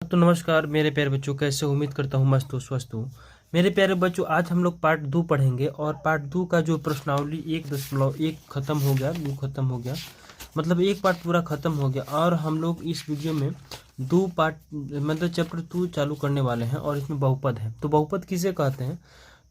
तो नमस्कार मेरे प्यारे बच्चों, कैसे हो? उम्मीद करता हूँ मस्त हो, स्वस्थ हो। मेरे प्यारे बच्चों, आज हम लोग पार्ट 2 पढ़ेंगे और पार्ट 2 का जो प्रश्नावली 1.1 खत्म हो गया, 2 खत्म हो गया, मतलब एक पार्ट पूरा खत्म हो गया। और हम लोग इस वीडियो में 2 पार्ट मतलब चैप्टर 2 चालू करने वाले हैं और इसमें बहुपद है। तो बहुपद किसे कहते हैं?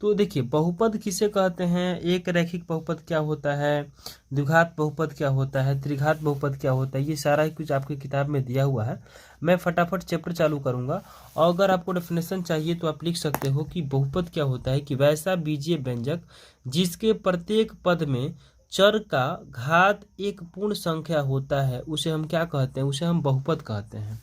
तो देखिए, बहुपद किसे कहते हैं, एक रैखिक बहुपद क्या होता है, द्विघात बहुपद क्या होता है, त्रिघात बहुपद क्या होता है, ये सारा ही कुछ आपकी किताब में दिया हुआ है। मैं फटाफट चैप्टर चालू करूंगा और अगर आपको डेफिनेशन चाहिए तो आप लिख सकते हो कि बहुपद क्या होता है कि वैसा बीजीय व्यंजक जिसके प्रत्येक पद में चर का घात एक पूर्ण संख्या होता है, उसे हम क्या कहते हैं? उसे हम बहुपद कहते हैं।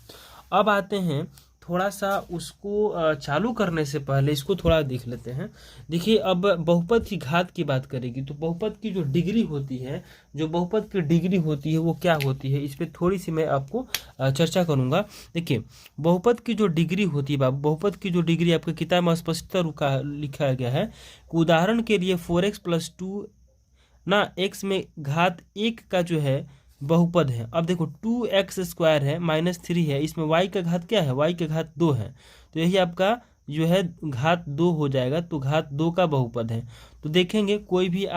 अब आते हैं, थोड़ा सा उसको चालू करने से पहले इसको थोड़ा देख लेते हैं। देखिए, अब बहुपद की घात की बात करेगी तो बहुपद की जो डिग्री होती है, जो बहुपद की डिग्री होती है वो क्या होती है, इस पर थोड़ी सी मैं आपको चर्चा करूंगा। देखिए, बहुपद की जो डिग्री होती है बाबू, बहुपद की जो डिग्री आपकी किताब में स्पष्टतः लिखा गया है कि उदाहरण के लिए 4x+2 ना x में घात 1 का जो है बहुपद है। अब देखो 2x² है -3 है, इसमें y का घात क्या है? y का घात 2 है, तो यही आपका जो है घात 2 हो जाएगा। तो घात 2 का बहुपद है। तो देखेंगे कोई भी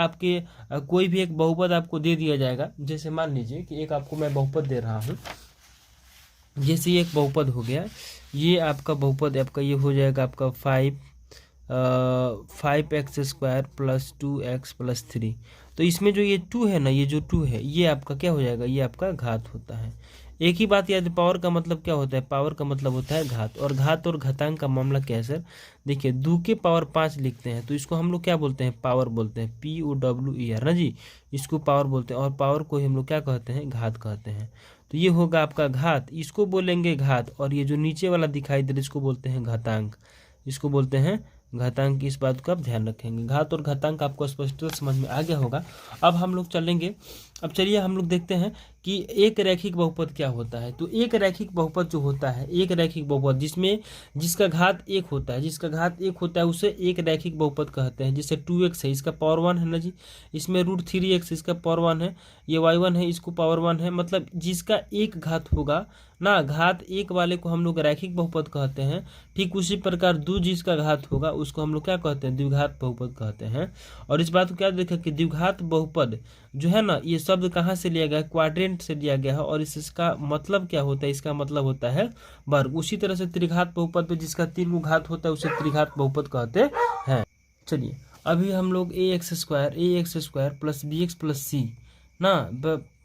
कोई भी एक बहुपद आपको दे दिया जाएगा। जैसे मान लीजिए कि एक आपको मैं बहुपद दे रहा हूँ, जैसे ये एक बहुपद हो गया, ये आपका बहुपद आपका ये हो जाएगा आपका 5x² + 2x + 3। तो इसमें जो ये 2 है ना, ये जो 2 है ये आपका क्या हो जाएगा? ये आपका घात होता है। एक ही बात याद, पावर का मतलब क्या होता है? पावर का मतलब होता है घात। और घात और घातांक का मामला क्या है सर? देखिए, 2 के पावर 5 लिखते हैं तो इसको हम लोग क्या बोलते हैं? पावर बोलते हैं, POWER ना जी, इसको पावर बोलते हैं। और पावर को हम लोग क्या कहते हैं? घात कहते हैं। तो ये होगा आपका घात, इसको बोलेंगे घात। और ये जो नीचे वाला दिखाई दे रहा है इसको बोलते हैं घातांक, इसको बोलते हैं घातांक। की इस बात को आप ध्यान रखेंगे। घात और घातांक आपको स्पष्ट समझ में आ गया होगा। अब हम लोग चलेंगे, अब चलिए हम लोग देखते हैं कि एक रैखिक बहुपद क्या होता है। तो एक रैखिक बहुपद जो होता है, एक रैखिक बहुपद जिसमें जिसका घात 1 होता है, जिसका घात 1 होता है उसे एक रैखिक बहुपद कहते हैं। जैसे 2x है, इसका पावर 1 है ना जी, इसमें √3x इसका पावर 1 है, ये y1 है, इसको पावर 1 है, मतलब जिसका एक घात होगा ना, घात 1 वाले को हम लोग रैखिक बहुपद कहते हैं। ठीक उसी प्रकार 2 जिसका घात होगा उसको हम लोग क्या कहते हैं? द्विघात बहुपद कहते हैं। और इस बात को क्या देखें कि द्विघात बहुपद जो है ना, ये शब्द कहाँ से लिया गया है? क्वाड्रेंट से लिया गया है। और इसका मतलब क्या होता है? इसका मतलब होता है वर्ग। उसी तरह से त्रिघात बहुपद पे जिसका 3 घात होता है उसे त्रिघात बहुपद कहते हैं। चलिए, अभी हम लोग ax² + bx + c ना,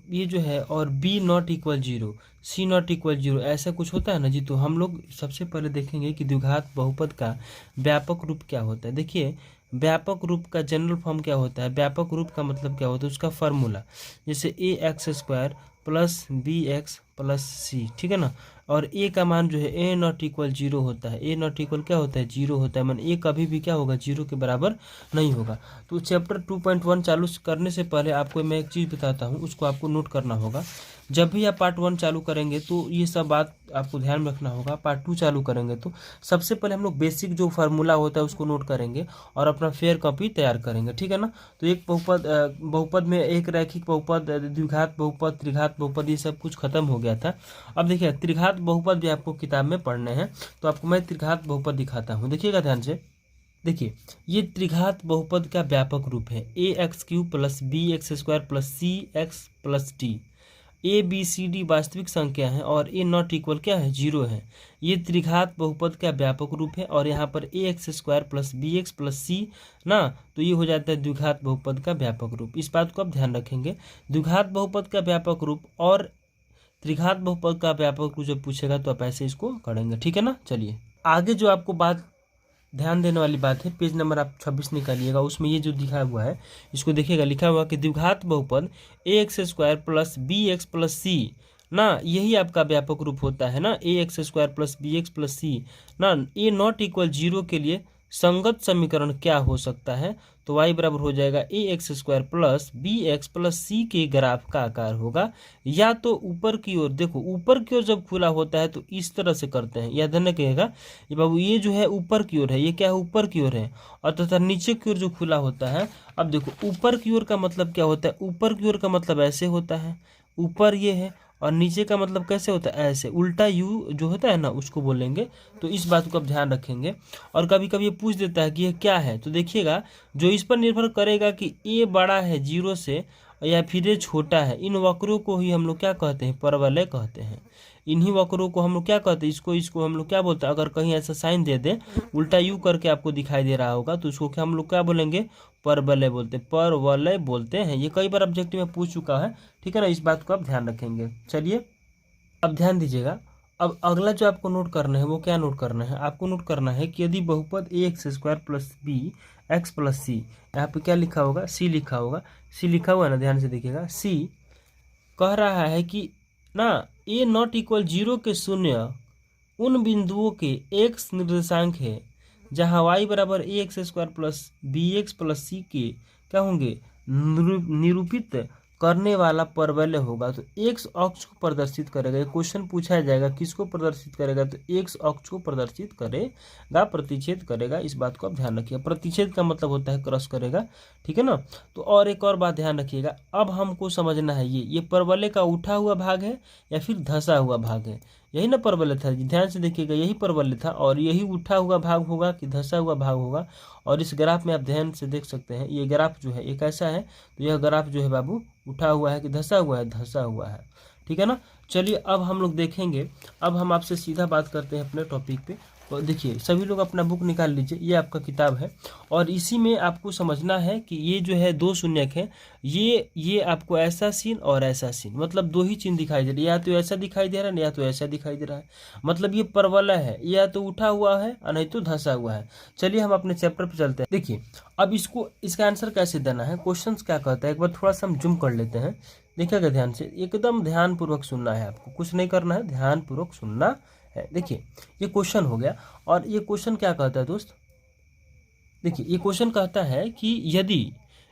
ये जो है, और b ≠ 0, c ≠ 0, ऐसा कुछ होता है ना जी। तो हम लोग सबसे पहले देखेंगे कि द्विघात बहुपद का व्यापक रूप क्या होता है। देखिए, व्यापक रूप का जनरल फॉर्म क्या होता है? व्यापक रूप का मतलब क्या होता है? उसका फार्मूला, जैसे ax² + bx + c, ठीक है ना। और a का मान जो है a ≠ 0 होता है। a ≠ क्या होता है? 0 होता है, मान a कभी भी क्या होगा? 0 के बराबर नहीं होगा। तो चैप्टर 2.1 चालू करने से पहले आपको मैं एक चीज़ बताता हूँ, उसको आपको नोट करना होगा। जब भी आप पार्ट 1 चालू करेंगे तो ये सब बात आपको ध्यान में रखना होगा। पार्ट 2 चालू करेंगे तो सबसे पहले हम लोग बेसिक जो फार्मूला होता है उसको नोट करेंगे और अपना फेयर कॉपी तैयार करेंगे, ठीक है ना। तो एक बहुपद में एक रैखिक बहुपद, द्विघात बहुपद, त्रिघात बहुपद, ये सब कुछ खत्म हो गया था। अब देखिए, त्रिघात बहुपद भी आपको किताब में पढ़ने हैं, तो आपको मैं त्रिघात बहुपद दिखाता हूँ, देखिएगा ध्यान से। देखिए, ये त्रिघात बहुपद का व्यापक रूप है ax³ + bx² + cx + d। ABCD वास्तविक संख्या है और a ≠ क्या है? 0 है। ये त्रिघात बहुपद का व्यापक रूप है। और यहाँ पर ax² + bx + c ना, तो ये हो जाता है द्विघात बहुपद का व्यापक रूप। इस बात को आप ध्यान रखेंगे। द्विघात बहुपद का व्यापक रूप और त्रिघात बहुपद का व्यापक रूप जब पूछेगा तो आप ऐसे इसको करेंगे, ठीक है ना। चलिए, आगे जो आपको बात ध्यान देने वाली बात है, पेज नंबर आप 26 निकालिएगा, उसमें ये जो लिखा हुआ है इसको देखिएगा। लिखा हुआ कि द्विघात बहुपद ax² + bx + c ना, यही आपका व्यापक रूप होता है ना, ax² + bx + c ना। a ≠ 0 के लिए संगत समीकरण क्या हो सकता है? तो y बराबर हो जाएगा ax² + bx + c के ग्राफ का आकार होगा। या तो ऊपर की ओर, देखो ऊपर की ओर जब खुला होता है तो इस तरह से करते हैं, याद रखिएगा ये बाबू, ये जो है ऊपर की ओर है, ये क्या है? ऊपर की ओर है। और तथा नीचे की ओर जो खुला होता है, अब देखो ऊपर की ओर का मतलब क्या होता है? ऊपर की ओर का मतलब ऐसे होता है, ऊपर ये है और नीचे का मतलब कैसे होता है, ऐसे उल्टा यू जो होता है ना उसको बोलेंगे। तो इस बात को आप ध्यान रखेंगे। और कभी कभी ये पूछ देता है कि ये क्या है, तो देखिएगा जो इस पर निर्भर करेगा कि ए बड़ा है 0 से या फिर ये छोटा है, इन वक्रों को ही हम लोग क्या कहते हैं, परवलय कहते हैं। इन्हीं वक्रों को हम लोग क्या कहते हैं, इसको हम लोग क्या बोलते हैं। अगर कहीं ऐसा साइन दे दें उल्टा यू करके आपको दिखाई दे रहा होगा, तो उसको क्या हम लोग क्या बोलेंगे, परवलय बोलते हैं, परवलय बोलते हैं। ये कई बार ऑब्जेक्टिव में पूछ चुका है, ठीक है ना, इस बात को आप ध्यान रखेंगे। चलिए अब ध्यान दीजिएगा। अब अगला जो आपको नोट करना है वो क्या नोट करना है, आपको नोट करना है कि यदि बहुपद a x square plus b x plus c, यहाँ पे क्या लिखा होगा, सी लिखा होगा। सी लिखा हुआ है ना, ध्यान से देखिएगा। सी कह रहा है कि ना ए नॉट इक्वल 0 के शून्य उन बिंदुओं के एक्स निर्देशांक है जहाँ y बराबर a x square plus b x plus c के क्या होंगे, निरूपित करने वाला परवलय होगा। तो एक्स अक्ष को प्रदर्शित करेगा। ये क्वेश्चन पूछा जाएगा किसको प्रदर्शित करेगा, तो एक्स अक्ष को प्रदर्शित करेगा, प्रतिच्छेद करेगा। इस बात को आप ध्यान रखिएगा। प्रतिच्छेद का मतलब होता है क्रॉस करेगा, ठीक है ना। तो और एक और बात ध्यान रखिएगा, अब हमको समझना है ये परवलय का उठा हुआ भाग है या फिर धंसा हुआ भाग है। यही ना परवलय था, ध्यान से देखिएगा, यही परवलय था। और यही उठा हुआ भाग होगा कि धंसा हुआ भाग होगा। और इस ग्राफ में आप ध्यान से देख सकते हैं, ये ग्राफ जो है एक ऐसा है, तो यह ग्राफ जो है बाबू उठा हुआ है कि धंसा हुआ है, धंसा हुआ है, ठीक है ना। चलिए अब हम लोग देखेंगे। अब हम आपसे सीधा बात करते हैं अपने टॉपिक पे। और देखिए सभी लोग अपना बुक निकाल लीजिए, ये आपका किताब है और इसी में आपको समझना है कि ये जो है दो शून्यक है, ये आपको ऐसा सीन और ऐसा सीन, मतलब दो ही चिन्ह दिखाई दे रही है, या तो ऐसा दिखाई दे रहा है या तो ऐसा दिखाई दे रहा है। मतलब ये परवलय है, या तो उठा हुआ है और नहीं तो धंसा हुआ है। चलिए हम अपने चैप्टर पे चलते हैं। देखिए अब इसका आंसर कैसे देना है, क्वेश्चन क्या कहता है, एक बार थोड़ा सा हम जूम कर लेते हैं। देखिएगा ध्यान से, एकदम ध्यानपूर्वक सुनना है आपको, कुछ नहीं करना है, ध्यानपूर्वक सुनना है। देखिए ये क्वेश्चन हो गया और ये क्वेश्चन क्या कहता है दोस्त, देखिए ये क्वेश्चन कहता है कि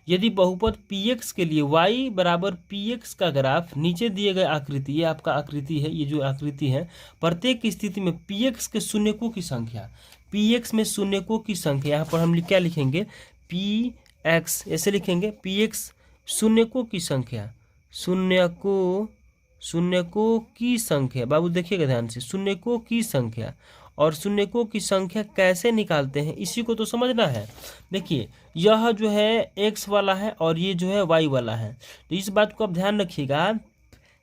यदि बहुपद px के लिए y बराबर px का ग्राफ नीचे दिए गए आकृति, ये आपका आकृति है, ये जो आकृति है, प्रत्येक स्थिति में px के शून्यकों की संख्या, px में शून्यकों की संख्या, यहाँ पर हम क्या लिखेंगे, px ऐसे लिखेंगे, px शून्यकों की संख्या, शून्यकों की संख्या, बाबू देखिएगा ध्यान से, शून्यकों की संख्या। और शून्यकों की संख्या कैसे निकालते हैं इसी को तो समझना है। देखिए यह जो है x वाला है और ये जो है y वाला है, तो इस बात को आप ध्यान रखिएगा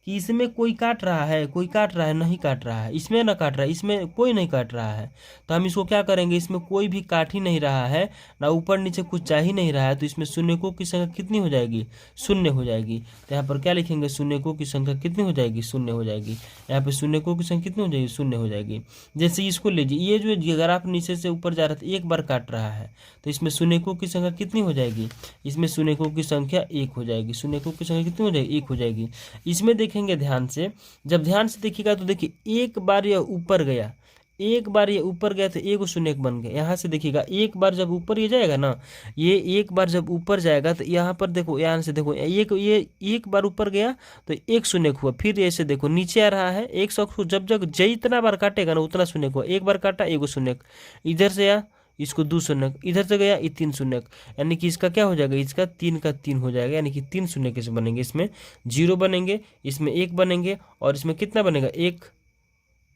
कि इसमें कोई काट रहा है, कोई काट रहा है, नहीं काट रहा है, इसमें ना काट रहा है, इसमें कोई नहीं काट रहा है। तो हम इसको क्या करेंगे, इसमें कोई भी काट ही नहीं रहा है, ना ऊपर नीचे कुछ जा ही नहीं रहा है, तो इसमें शून्यकों की संख्या कितनी हो जाएगी, शून्य हो जाएगी। तो यहाँ पर क्या लिखेंगे, शून्यकों की संख्या कितनी हो जाएगी, शून्य हो जाएगी। यहाँ पर शून्यकों की संख्या कितनी हो जाएगी, शून्य हो जाएगी। जैसे इसको लीजिए, ये जो ग्राफ नीचे से ऊपर जा रहा था एक बार काट रहा है, तो इसमें शून्यकों की संख्या कितनी हो जाएगी, इसमें शून्यकों की संख्या 1 हो जाएगी। शून्यकों की संख्या कितनी हो जाएगी, 1 हो जाएगी। इसमें देखेंगे ध्यान से, जब ध्यान से देखिएगा तो देखिए एक बार यह ऊपर गया, एक बार ये ऊपर गया तो एक शून्यक बन गया। यहाँ से देखिएगा एक बार जब ऊपर ये जाएगा ना, ये एक बार जब ऊपर जाएगा तो यहाँ पर देखो, यहाँ से देखो ये एक बार ऊपर गया तो एक शून्यक हुआ। फिर ऐसे देखो नीचे आ रहा है, एक शून्य जब जब जितना बार काटेगा ना उतना शून्यक हुआ। एक बार काटा एक शून्यक, इधर से आया इसको 2 शून्यक, इधर से गया ये 3 शून्यक, यानी कि इसका क्या हो जाएगा, इसका 3 का 3 हो जाएगा, यानी कि 3 शून्यक कैसे बनेंगे, इसमें 0 बनेंगे, इसमें 1 बनेंगे और इसमें कितना बनेगा,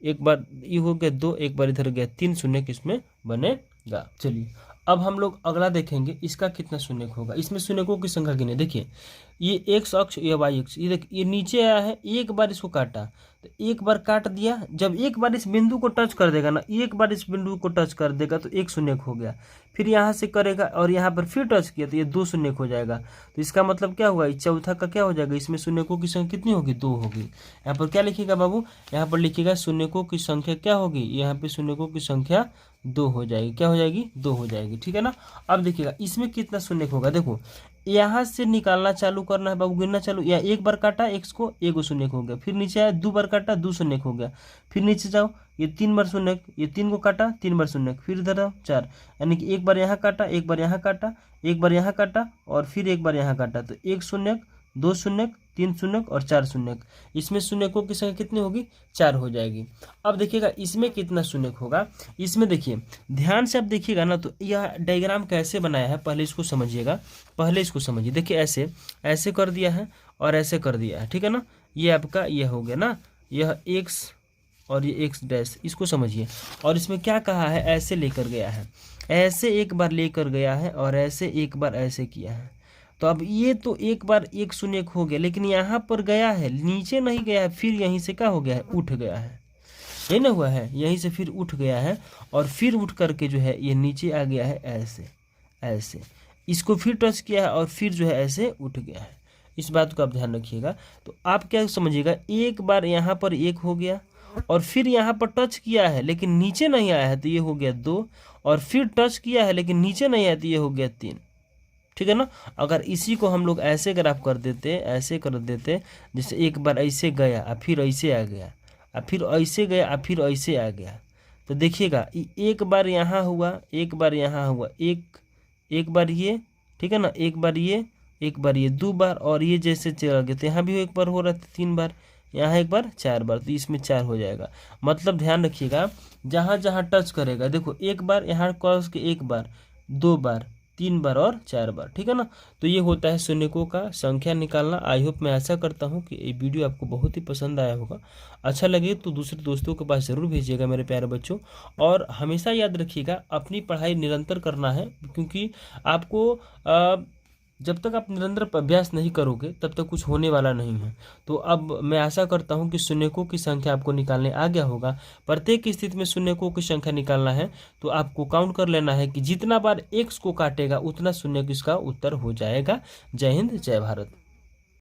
एक बार ये हो गया 2, एक बार इधर गया 3 शून्यक इसमें बनेगा। चलिए अब हम लोग अगला देखेंगे, इसका कितना शून्यक होगा। इसमें शून्यकों की संख्या गिने। देखिए ये x अक्ष, ये y अक्ष, ये देखिए ये नीचे आया है, एक बार इसको काटा तो एक बार काट दिया, जब एक बार इस बिंदु को टच कर देगा ना, एक बार इस बिंदु को टच कर देगा तो एक शून्यक हो गया। फिर यहाँ से करेगा और यहाँ पर फिर टच किया तो ये 2 शून्यक हो जाएगा। तो इसका मतलब क्या हुआ, चौथा का क्या हो जाएगा, इसमें शून्यकों की संख्या कितनी होगी, 2 होगी। यहाँ पर क्या लिखिएगा बाबू, यहाँ पर लिखिएगा शून्यकों की संख्या क्या होगी, यहाँ पे शून्यकों की संख्या 2 हो जाएगी। क्या हो जाएगी, 2 हो जाएगी, ठीक है ना। अब देखिएगा इसमें कितना शून्यक होगा, देखो यहाँ से निकालना चालू करना है बाबू, गिनना चालू, या एक बार काटा x को 1 शून्यक हो गया, फिर नीचे आया 2 बार काटा 2 शून्यक हो गया, फिर नीचे जाओ ये 3 बार शून्यक, ये 3 को काटा 3 बार शून्यक, फिर इधर आओ 4, यानी कि एक बार यहाँ काटा, एक बार यहाँ काटा, एक बार यहाँ काटा और फिर एक बार यहाँ काटा, तो 1 शून्यक 2 शून्यक 3 शून्यक और 4 शून्यक। इसमें शून्यकों की संख्या कितनी होगी, 4 हो जाएगी। अब देखिएगा इसमें कितना शून्यक होगा। इसमें देखिए ध्यान से आप देखिएगा ना, तो यह डायग्राम कैसे बनाया है पहले इसको समझिएगा, पहले इसको समझिए। देखिए ऐसे कर दिया है और ऐसे कर दिया है, ठीक है ना। ये आपका ये हो गया ना, यह x और ये x डैश, इसको समझिए। और इसमें क्या कहा है, ऐसे लेकर गया है, ऐसे एक बार लेकर गया है और ऐसे एक बार ऐसे किया है। तो अब ये तो एक बार 1 0 1 हो गया, लेकिन यहाँ पर गया है, नीचे नहीं गया है, फिर यहीं से क्या हो गया है, उठ गया है, ये ना हुआ है, यहीं से फिर उठ गया है और फिर उठ करके जो है ये नीचे आ गया है ऐसे ऐसे, इसको फिर टच किया है और फिर जो है ऐसे उठ गया है। इस बात को आप ध्यान रखिएगा। तो आप क्या समझिएगा, एक बार यहाँ पर 1 हो गया और फिर यहाँ पर टच किया है लेकिन नीचे नहीं आया है, तो ये हो गया 2, और फिर टच किया है लेकिन नीचे नहीं आया, तो ये हो गया 3। ठीक है ना। अगर इसी को हम लोग ऐसे ग्राफ कर देते, ऐसे कर देते, जैसे एक बार ऐसे गया और फिर ऐसे आ गया, और फिर ऐसे गया और फिर ऐसे आ गया, तो देखिएगा एक बार यहाँ हुआ, एक बार यहाँ हुआ, एक बार ये, ठीक है ना, एक बार ये, एक बार ये, 2 बार, और ये जैसे चला गया तो यहाँ भी एक बार हो रहा था, 3 बार, यहाँ एक बार 4 बार, तो इसमें 4 हो जाएगा। मतलब ध्यान रखिएगा, जहाँ जहाँ टच करेगा, देखो एक बार यहाँ क्रॉस के, एक बार, 2 बार, 3 बार और 4 बार, ठीक है ना। तो ये होता है शून्यकों का संख्या निकालना। आई होप, मैं आशा करता हूँ कि ये वीडियो आपको बहुत ही पसंद आया होगा। अच्छा लगे तो दूसरे दोस्तों के पास ज़रूर भेजिएगा मेरे प्यारे बच्चों। और हमेशा याद रखिएगा, अपनी पढ़ाई निरंतर करना है, क्योंकि आपको जब तक आप निरंतर अभ्यास नहीं करोगे तब तक कुछ होने वाला नहीं है। तो अब मैं आशा करता हूं कि शून्यकों की संख्या आपको निकालने आ गया होगा। प्रत्येक स्थिति में शून्यकों की संख्या निकालना है तो आपको काउंट कर लेना है कि जितना बार x को काटेगा उतना शून्य इसका उत्तर हो जाएगा। जय हिंद, जय भारत।